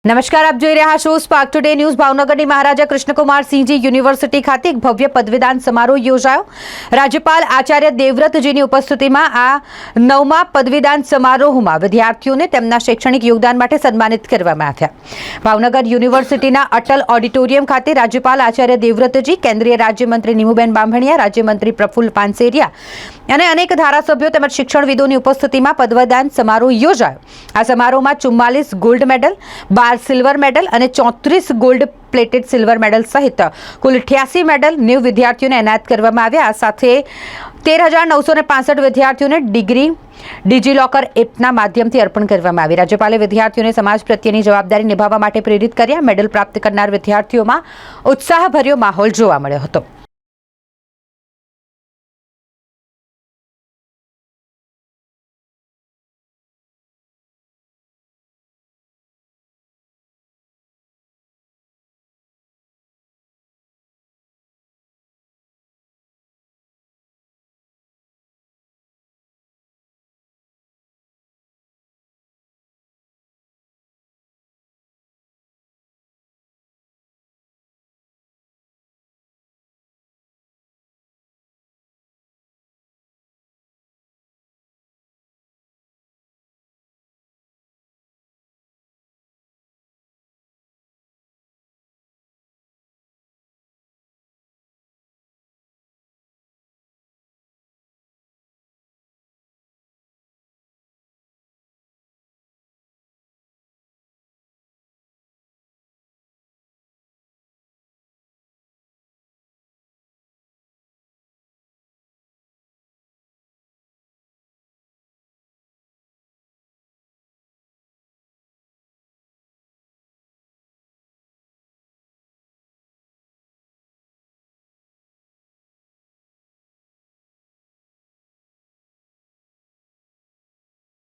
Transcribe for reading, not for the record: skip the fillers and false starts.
નમસ્કાર, આપ જોઈ રહ્યા છો સ્પાર્ક ટુડે ન્યૂઝ। ભાવનગરની મહારાજા કૃષ્ણકુમારસિંહજી યુનિવર્સિટી ખાતે એક ભવ્ય પદવીદાન સમારોહ યોજાયો। રાજ્યપાલ આચાર્ય દેવવ્રતજીની ઉપસ્થિતિમાં આ 9મા પદવીદાન સમારોહમાં વિદ્યાર્થીઓને તેમના શૈક્ષણિક યોગદાન માટે સન્માનિત કરવામાં આવ્યા। ભાવનગર યુનિવર્સિટીના અટલ ઓડિટોરિયમ ખાતે રાજ્યપાલ આચાર્ય દેવવ્રતજી, કેન્દ્રીય રાજ્યમંત્રી નીમુબેન બાંભણિયા, રાજ્યમંત્રી પ્રફુલ્લ પાનસેરિયા અને અનેક ધારાસભ્યો તેમજ શિક્ષણવિદોની ઉપસ્થિતિમાં પદવીદાન સમારોહ યોજાયો। આ સમારોહમાં 44 ગોલ્ડ મેડલ, 12 સિલ્વર મેડલ અને 34 ગોલ્ડ પ્લેટેડ સિલ્વર મેડલ સહિત કુલ 88 મેડલ 90 વિદ્યાર્થીઓને એનાયત કરવામાં આવ્યા। આ સાથે 13,965 વિદ્યાર્થીઓને ડિગ્રી ડિજીલોકર એપના માધ્યમથી અર્પણ કરવામાં આવી। રાજ્યપાલે વિદ્યાર્થીઓને સમાજ પ્રત્યેની જવાબદારી નિભાવવા માટે પ્રેરિત કર્યા। મેડલ પ્રાપ્ત કરનાર વિદ્યાર્થીઓમાં ઉત્સાહભર્યો માહોલ જોવા મળ્યો હતો।